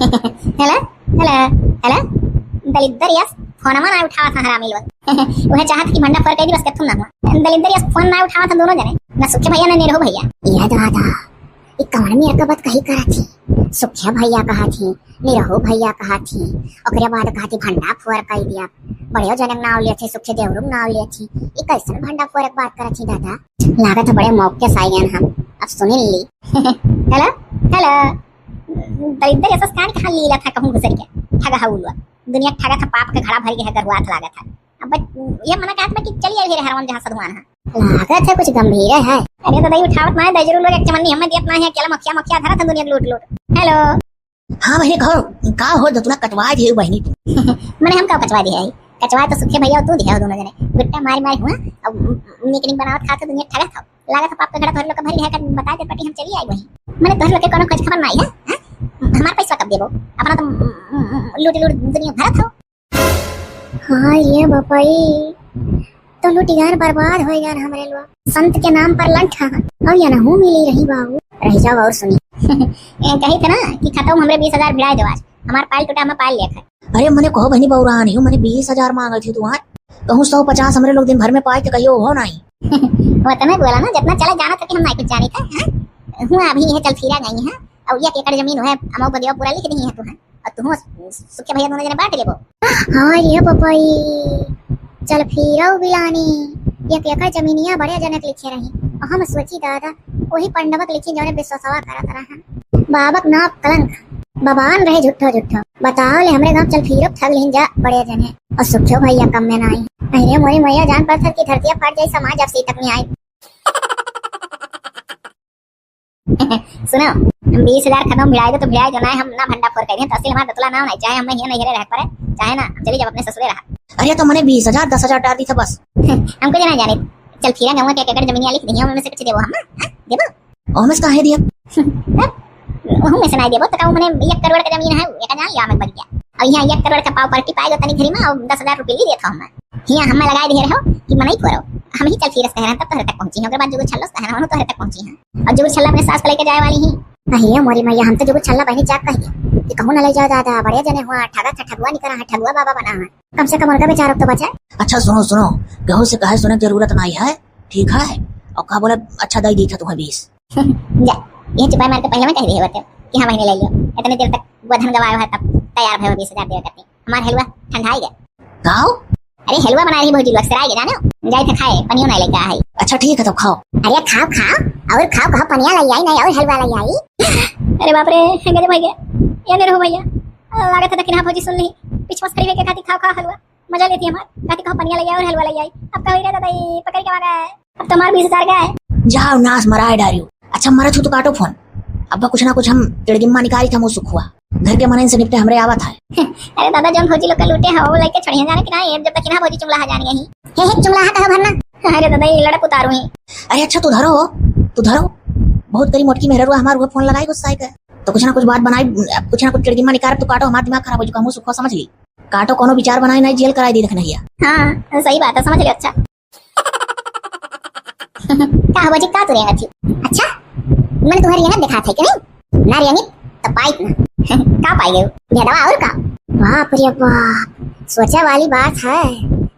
Hello hello hello दलिद्र yes phone ना उठावा था हरामी लोग। वह चाहत कि भंडा फोड़ के दिवस कथुन ना दलिद्र यस फोन ना उठावा था दोनों जने, ना सुखे भैया ना निरहु भैया। यह दादा ई कौन में अकबत कही करा थी, सुखे भैया कहा थी, निरहु भैया कहा थी, ओकरे बाद कहा थी भंडा फोड़ कह दिया। बड़े जनक नाव लिए थे, सुखे देवरुम नाव लिए थी। ई कैसन भंडा फोड़ बात करा थी दादा, लागत बड़े मौके से आए हम। अब सुनिन ली। हेलो हेलो दलिद्र यस कान कहां लीला था कहूं गुजर के ठगा हुआ दुनिया ठगा था, पाप का घड़ा भर के गरुआ लगा था। अब ये मना कहत में कि चलिए फिर हरवन जहां सदवान है लागत है कुछ गंभीर है। अरे तो दई उठावत ना दई जरूर लोग एक चमन्नी हमें दियत ना है, केला मखिया मखिया धरा था दुनिया लूट लूट। हेलो हाँ बहनी कहो का हो तुला कटवा दिए बहनी मैंने हम का कचवा दिया है, कचवा तो सुखे भैया तू दिया दोनों जने गुट्टा मारी मारी हुआ। अब निकनिक बनावत खाते दुनिया ठगा था, लागत है पाप का घड़ा भर लोग भरी है कर बता दे पटी हम चली आई वही। मैंने तोहर लोग के कोनो कुछ खबर नहीं है, हमारा पैसा कब देबो, अपना तो लूट लूट दुनिया भरत हो। हाँ ये बापाई तो लुटियार बर्बाद हो गया हमरे लोग, संत के नाम पर लंठा और या ना हूँ मिली रही बाबू रह जाओ और सुनी। कही थे ना कि खत्म हमरे 20,000 भिड़ा दो आज, हमारा पाल टूटा मैं पाल लिया। अरे मैंने कहो बहनी बउरा नहीं हूँ, मैंने 20,000 मांगे थे तुम्हार, कहूँ 150 हमरे लोग दिन भर में पाए थे, कहियो हो नहीं। वो तो मैं बोला ना जितना चला जाना था कि हम नहीं कुछ जानी था। हूँ अभी ये चल फिरा गई है और 1 एकड़ जमीन है अमो बदिया पूरा लिख दी है तू है और तू सुखे भैया दोनों जने बांट लेबो। हां ये पपाई चल फिराओ बिलानी 1 एकड़ जमीनिया बड़े जनक लिखे रही और हम सोची दादा वही पंडवक लिखी जोने विश्वासवा करत रहा। बाबक नाप कलंक बबान रहे झुट्ठो झुट्ठो बताओ ले हमरे गांव चल फिरो ठग लेन जा बड़े जने और सुखे भैया कम में ना आई। अरे मोरी मैया जान पत्थर की धरतिया फट जाई समाज अब से तक नहीं आई। सुनो 20,000 खत्म भिड़ाए तो भिड़ाए जो ना हम ना भंडा फोड़ करें तहसील हमारा दतला ना होना चाहे हम नहीं नहीं रह पड़े चाहे ना चली जब अपने ससुरे रहा। अरे तो मैंने 20,000 10,000 डाल दी था बस। हमको जना जाने चल फिरा गांव के एकड़ जमीन लिख दी हम में से कुछ देबो हम देबो ओमेस काहे दिया हम में से नहीं देबो तो कहूं मैंने 1 करोड़ का जमीन है एक जान लिया मैं बढ़ गया और यहां 1 करोड़ का पाव पार्टी पाएगा तनी घरी में और 10,000 रुपए ले देता हूं मैं यहां हम लगा दे रहे हो कि मैं नहीं करो हम ही चल फिर कह रहे हैं तब तोहरे तक पहुंची है ओकर बाद जो छल्लो कह रहा हूं तोहरे तक पहुंची है और जो छल्ला अपने सास को लेके जाए वाली ही नहीं मोरी मैया हम तो जो छल्ला बहनी जाग कह के कि कहूं ना ले जाओ दादा बड़े जने हुआ ठगा ठगुआ नहीं करा है ठगुआ बाबा बना है कम से कम उनका बेचारा तो बचा। अच्छा सुनो सुनो गहू से कहे सुने जरूरत नहीं है ठीक है और का बोले अच्छा दई दी था तुम्हें 20 जा ये चुपाई मार के पहले में कह दिए होते कि हां महीने ले लियो इतने देर तक गोधन गवाया है तब तैयार है 20,000 दे करते हमार हलवा ठंडा ही गया खाओ। अरे हलवा बना रही भौजी लोग सराय के जानो जाए थे खाए पनियो नहीं लेके आई। अच्छा ठीक है तो खाओ। अरे खाओ खाओ और खाओ खाओ पनिया ले आई नहीं और हलवा ले आई। अरे बाप रे गजब भैया ये नहीं रहो भैया लागत है दक्षिणा भौजी सुन ली पिछवास खरीदे के खाती खाओ खाओ हलवा मजा लेती हमार खाती खाओ पनिया ले आई और हलवा ले आई। अब कह रहा दादा पकड़ के आ गए अब तो हमार 20,000 गया है। जाओ नाश मराए डारियो। अच्छा मरा तो काटो फोन अब कुछ ना कुछ हम टिड़गिम्मा निकाली था मुँह सुखुआ घर के मन से निपटे हमरे आवत है। अरे दादा जौन भौजी लोग लूटे हो लेके चढ़िया जाने कि नहीं जब तक ना भौजी चुंगला जानी यही हे चुंगला कहा भरना। अरे दादा ये लड़क उतारू ही। अरे अच्छा तू धरो बहुत करी मोटकी मेहरुआ हमार वो फोन लगाई गुस्सा है तो कुछ ना कुछ बात बनाई कुछ ना कुछ टिड़गिम्मा निकाल तो काटो हमारा दिमाग खराब हो चुका मुँह सुखुआ समझ ली काटो कोनो विचार बनाई नहीं जेल कराई दी देखना है। हां सही बात है समझ लियो। अच्छा का भौजी का तुरेगा थी अच्छा मैंने तुम्हारी ये ना दिखा था कि नहीं ना रियानी तो पाइप ना का पाई गए भेदवा और का बाप रे बाप सोचा वाली बात है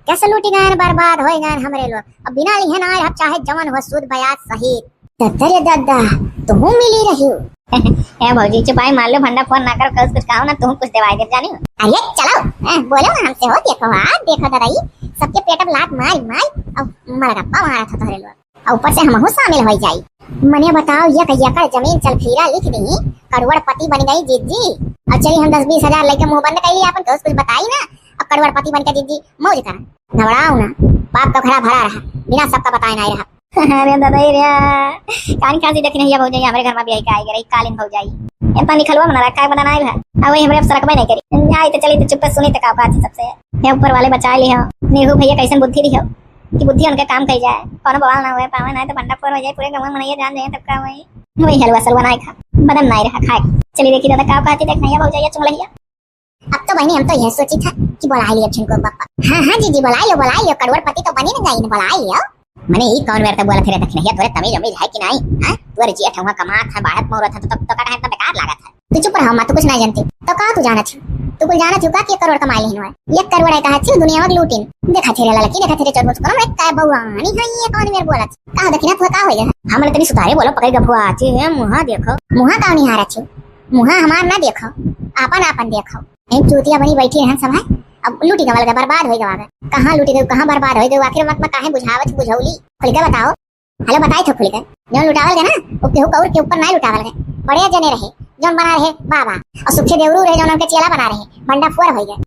कैसे लूटी गए बर्बाद हो गए हमरे लोग अब बिना ली है ना अब चाहे जवन हो सूद ब्याज सहित तत्तरे दादा तुम मिली रही हो। ए भौजी चुपाई मार लो भंडा फोन ना कर कुछ कहो ना तुम कुछ देवाई दे जानी। अरे चलो बोलो हमसे हो देखो दादा सबके पेट में लात मार अब मरगप्पा मारा था तोरे लोग ऊपर से हमहू शामिल हो जाई। मने बताओ ये कहिया कर जमीन चल फिरा लिख दी करोड़पति बन गई जीजी और चली हम 10-20 हजार लेके मुंह बंद कर लिया अपन कुछ बताई ना अब करोड़पति बन के जीजी मौज कर घबराओ ना पाप तो खड़ा भरा रहा बिना सबका बताए नहीं रहा। अरे दादा ये कान खांसी देखी नहीं हो जाई हमारे घर में भी आई का आई कालीन हो जाई ए पानी खलवा बना रखा है बनाना है अब वही हमरे सरक में नहीं करी आई तो चली तो चुप सुनी तो का बात सबसे ये ऊपर वाले बचा लियो नेहू भैया कैसन बुद्धि दियो कि बुद्धि उनका काम कही जाए कौन बवाल ना हुए पावे ना तो भंडा फोड़ हो जाए पूरे गांव में जान जाए तब का वही हलवा सलवा नहीं खा बदन नहीं रहा खाए चली देखी दादा का कहती देख नहीं बहुत जाइए चुंगलिया। अब तो बहनी हम तो यह सोची था कि बुला लिया छिनको पापा हां जीजी बुला लियो करोड़पति तो बनी ना गई बुला लियो मैंने ई कौन बेरता बोला थे दक्षिणिया तोरे तमीज है कि नहीं हां तोरे जिया ठवा कमा था बाहर मोरत था तो का बेकार लागत है तू चुप रहा, तू कुछ नहीं जानती। तो का तू जाना थी? तू कुछ जाना थी का कि 1 करोड़ कमाई लेहिन है? 1 करोड़ है कहा थी दुनिया में लूटिन। देखा थे लड़की, देखा थे चरबुच करो मैं काय बउआनी है ये कौन मेरे बोला का देखना तू का होइगा? हमरे तनी सुतारे बोलो पकड़ गफुआ आची है मुहा देखो। मुहा का नहीं हारा छी, मुहा हमार ना देखो, आपन देखो। एक चूतिया बनी बैठी रहन सब है, अब लूटी गवल गए, बर्बाद होई गवा। कहां लूटी गई, कहां बर्बाद होई गई, आखिर वक्त में काहे बुझावत बुझौली? खुल के बताओ। हेलो बताई थे खुल के। जो लुटावल गए ना वो केहू कौर के ऊपर नहीं लुटावल गए, बड़े जने रहे जोन बना रहे बाबा, और सुखे देवरू रहे जोन उनके चेला बना रहे, बंडा फुअर हो गए।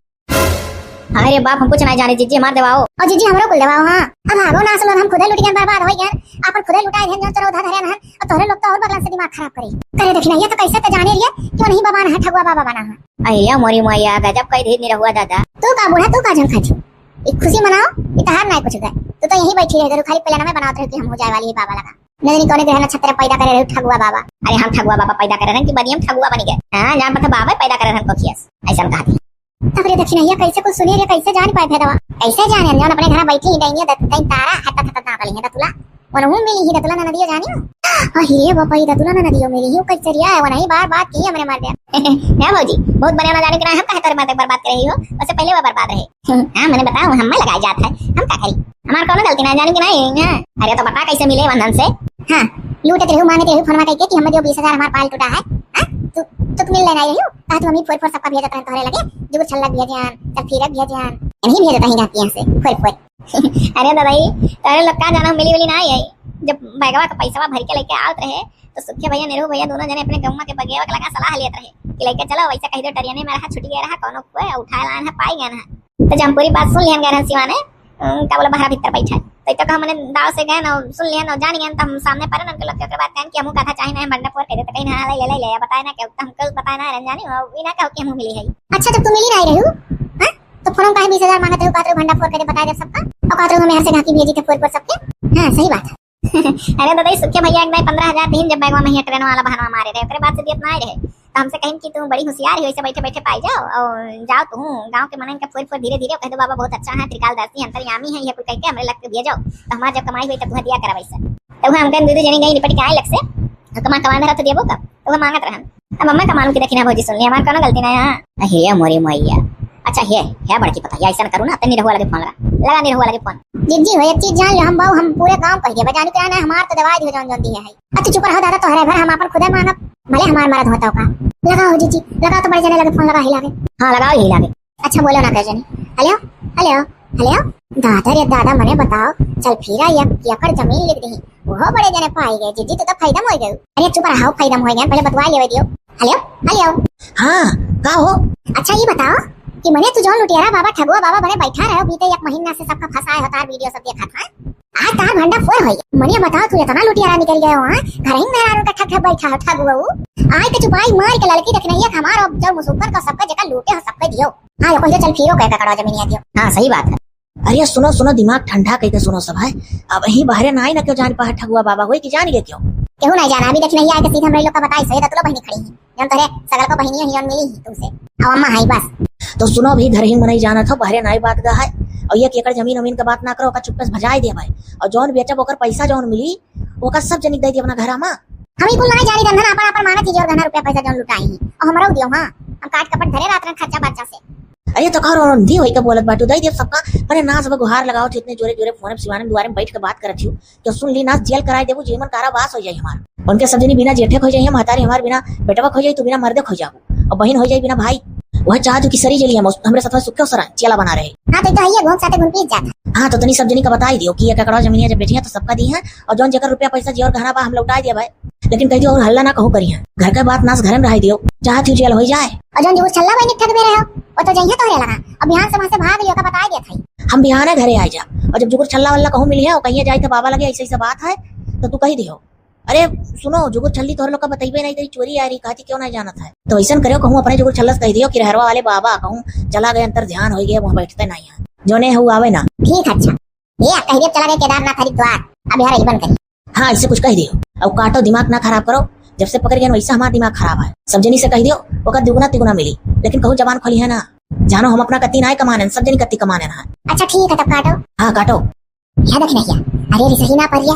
अरे बाप हम कुछ नहीं जाने, जीजी मार देवाओ। और जीजी हमरो कुल देवाओ। हां अब भागो ना, असलो हम खुदे लुट गए, बर्बाद हो गए, अपन खुदे लुटाए थे जो चरो उधर धरे ना, और तोरे लोग तो और बगल से दिमाग खराब करे देखना। ये तो कैसे तो जाने रिया क्यों नहीं बाबा ना ठगुआ बाबा बना है। अय्या मोरी मैया गजब कई धीर नहीं रहुआ दादा। तू का बूढ़ा, तू का जन खाती, एक खुशी मनाओ, इतहार नहीं कुछ गए। तू तो यहीं बैठी रह, खाली प्लान में बनाते रहे कि हम हो जाए वाली है बाबा लगा। नहीं कौन ग्रह नक्षत्र पैदा करे रहे ठगुआ बाबा। अरे हम ठगुआ बाबा पैदा करे रहन कि बनियम ठगुआ बन गए। हां जान पता बाबा पैदा करे रहन कोखियस ऐसा कहा थी। तब रे दक्षिण ये कैसे कुछ सुनी रे, कैसे जान पाए दवा? कैसे जाने जान अपने घर बैठी देंगे दत्तई तारा हट हट ना कली है दतुला वनहु मिली ही दतुला नदियो जानियो। अरे बाबा ये दतुला नदियो मिली ही कैसे रिया है, वही बार बात की हमरे मार दिया। है भौजी बहुत बढ़िया ना जाने के हम कहे तोरे माते बर्बाद कर रही हो, उससे पहले वो बर्बाद रहे। हां मैंने बताया हम लगाई जात है, हम का करी? हमार कौन गलती ना जाने की नहीं है। अरे तो बता कैसे मिले बंधन से? हां लूटे तेरे मांगे तेरे फोन में कह के कि हमें जो 20,000 हमार पाल टूटा है। हां तू मिल लेना रही हो का? तू मम्मी फोर सबका भेजत रहे तोरे लगे जो छल्ला भेजन तब फिर भेजन नहीं भेजता ही जाती यहां से फोर। अरे दादाई तारे लोग का जाना मिली वाली नहीं आई। जब बैगवा का पैसा भर के लेके आवत रहे तो सुखे भैया नेहरू भैया दोनों जने अपने गम्मा के बगेवा के लगा सलाह लेत रहे कि लेके चलो वैसा कह दो टरियाने में रहा छुट गया रहा कोनो कोई उठा लान है पाई गया ना। तो जब हम पूरी बात सुन लियन गए सिवाने का बोला बाहर भीतर बैठा तो तो हमने दाव से गए ना सुन लियन और जान गए तो हम सामने पर उनके लोग के बात कहन कि हम कथा चाहिए ना मंडा पर कह दे तो कहीं ना ले बताए ना कि हम कल बताए ना रंजानी और बिना कहो कि हम मिली है। अच्छा जब तू मिली नहीं रही हो हां तो फोन का 20,000 मांगते हो कातरो भंडा फोर के बता दे सबका और कातरो में से घाकी भेजी थे फोर पर सबके। हां सही बात है। अरे दादा सुखे भैया एक 15,000 दिन जब बैगवा में ट्रेन वाला बहाना मारे रहे, ओकरे बाद से दियत ना रहे तो हमसे कहीं कि तू बड़ी होशियार है, वैसे बैठे बैठे पाई जाओ और जाओ तू गांव के मनन के फोर फोर धीरे धीरे कह दो बाबा बहुत अच्छा है, त्रिकालदर्शी अंतर्यामी है, ये कुछ कह के हमरे लग के दिया जाओ तो हमार जब कमाई हुई तब तू दिया करा वैसे। तो हम कह दीदी जनी गई निपट के आए लग से तो कमा रहा तो देबो कब तो मांगत रहन। अब मम्मा कमालू की देखिना भौजी सुन ली हमार कोनो गलती नहीं है। हे मोरी मैया अच्छा है बड़की पता है ऐसा करू ना तनी रहुआ लगे फोन लगा नहीं रहुआ लगे फोन। जिज्जी हो एक चीज जान लो, हम बाऊ हम पूरे गांव कह के बजानी कराना है हमार तो दवाई दियो जौन दी है। अच्छा चुप रहो दादा तोहरे घर हम अपन खुदे मानब भले हमार मरद होता का। लगाओ जीजी लगाओ तो बड़े जने लगे फोन लगा ही लागे। हां लगाओ ही लागे। अच्छा बोलो ना जने हेलो हेलो हेलो दादा रे दादा मने बताओ चल फिरा एक एकड़ जमीन लिख दी वो बड़े जने पाई गए। जीजी तो फायदा हो गए। अरे चुप रहो फायदा हो गए पहले बतवा लेवे दियो। हेलो हेलो हां का हो? अच्छा ये बताओ कि मने तू जौन लुटियारा बाबा ठगुआ बाबा बने बैठा रहे बीते 1 महीना से सबका फंसाए होता वीडियो सब देखा था। आज तार भंडा फोर होई मने बताओ तू इतना लुटियारा निकल गए हो। हां घर ही मेहरारू का ठग बैठा हो ठगुआ आए के चुपाई मार के लड़की देखना ये हमार और जब मुसुपर का सबका जगह लूटे हो सबके दियो। हां ये चल फिरो कह कड़ा जमीन दियो। हां सही बात है। अरे सुनो सुनो दिमाग ठंडा कह के सुनो सब है। अब यही बाहर ना आई ना क्यों जान पा ठगुआ बाबा होई कि जान गए क्यों केहू नहीं जाना। अभी देख नहीं आए के सीधा हम लोग का बताई सही तो बहनी खड़ी है जब तोरे सगल को बहनियों हियन मिली ही तुमसे अब अम्मा हाई बस। तो सुनो भी घर ही में नहीं जाना था बाहर नाई बात का है और 1 एकड़ जमीन अमीन का बात ना करो का चुपचाप भजाई दे भाई और जौन बेचब ओकर पैसा जौन मिली ओका सब जनी दे दी अपना घर में। हम ही कुल नहीं जानी धंधा अपन अपन मांगा चीज और घना रुपया पैसा जौन लुटाई ही और हमरा दियो। हां हम काट कपट धरे रात रन खर्चा बच्चा से। अरे तो कहो रंधी होई का बोलत बाटू दई दे सबका अरे ना सब गुहार लगाओ इतने जोरे जोरे फोन पे सिवाने द्वारे में बैठ के बात करत हूं तो सुन ली ना जेल कराई देबू जीवन कारावास हो जाई हमार। उनके सब जनी बिना जेठे हो जाई हम हतारी हमार बिना बेटवा हो जाई तू बिना मर्दे हो जाबू और बहन हो जाई बिना भाई। वह चाहत की सरी जली हम हमरे साथ सुक्के सरा चेला बना रहे। हां तो है घूम साथे घूम पीस जाता। हां तो तनी सब जनी का बताई दियो कि 1 एकड़ जमीन जब बेची है तो सबका दी है और जौन जगह रुपया पैसा जी और घना बा हम लौटा दिया भाई लेकिन कह दियो और हल्ला ना कहो करिए घर के बात नास घर में रह दियो चाहत हूं जेल हो जाए। और जौन जो छल्ला बहनी ठग दे रहे हो वो तो जइया तोरे लगा अब बिहान से वहां से भाग लियो का बताई दिया था। हम बिहान घरे आ जा और जब जुगुर छल्ला वल्ला कहूं मिली है और कहिए जाई तो बाबा लगे ऐसे ऐसा बात है तो तू कही दियो। अरे सुनो जुगुर छल्ली तोहर लोग का बताइबे नहीं तेरी चोरी आ रही कहती क्यों नहीं जाना था तो ऐसा करो कहूं अपने जुगुर छल्लस कह दियो कि रहरवा वाले बाबा कहूं चला गए अंतर ध्यान हो गया वहां बैठते नहीं है जोने हु आवे ना। ठीक अच्छा ये कह दियो चला गए केदारनाथ हरिद्वार अब यार बन करी। हां ऐसे कुछ कह दियो और काटो दिमाग ना खराब करो जब से पकड़ गया वैसा हमारा दिमाग खराब है। सब जनी से कह दियो ओका दुगुना तिगुना मिली लेकिन कहूं जबान खोली है ना जानो हम अपना कत्ती ना कमाने सब जनी कत्ती कमाने ना। अच्छा ठीक है तब काटो। हां काटो। याद रखना हिया। अरे रे सही ना परिया,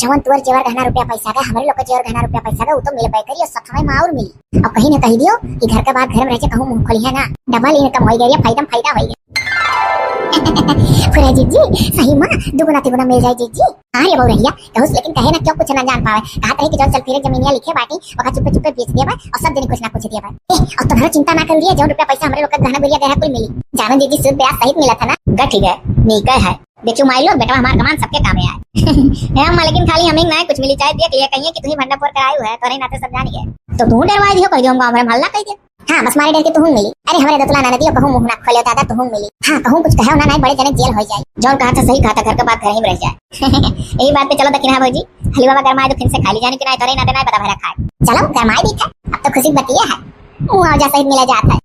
जवन तुअर जेवर गहना रुपया पैसा का हमरे लोग के जेवर गहना रुपया पैसा का वो तो मिल करी और सब समय में और मिली। अब कहीं ना कहीं दियो कि घर का बात घर में रह के कहूं मुंह खोली है ना, डबल इनकम हो गई, फायदा हो गया। फुरा जीजी सही मां दुगुना तिगुना मिल जाए जीजी। अरे बहु रहिया कहूस, लेकिन कहे ना क्यों कुछ ना जान पावे। कहा रही कि जो चल फिरे जमीनिया लिखे बाटी और चुपे चुपे बेच दिया और सब दिन कुछ ना कुछ दिया बा। और तुम्हारा चिंता ना करिए, जो रुपया पैसा हमरे लोग का गहना गुड़िया देहा कुल मिली। जानो जीजी सूद ब्याज सहित मिला था ना। गठ गए नीका है देखो माई लो बेटा हमारा कमान सबके काम में आए। हम लेकिन खाली हमें ना कुछ मिली चाहे देख लिया कहिए कि तुम्ही भंडापुर करायु है तो नहीं नाते सब जानी है तो तू डरवा दियो कह दियो हम गांव में हल्ला कह दे। हाँ बस मारे डर के तुम मिली। अरे हमारे दतला ना दियो कहूं मुंह ना खोले दादा तुम मिली। हाँ कहूं कुछ कहो ना नहीं बड़े जने जेल हो जाए। जौन कहा था सही कहा था, घर का बात घर ही में रह जाए। यही बात पे चलो दकिन है भौजी हलवा गरमाए तो फिर से खाली जाने की नहीं तो नहीं ना देना पता भरा खाए। चलो गरमाए भी था अब तो खुशी बतिया है मुआवजा सहित मिला जाता है।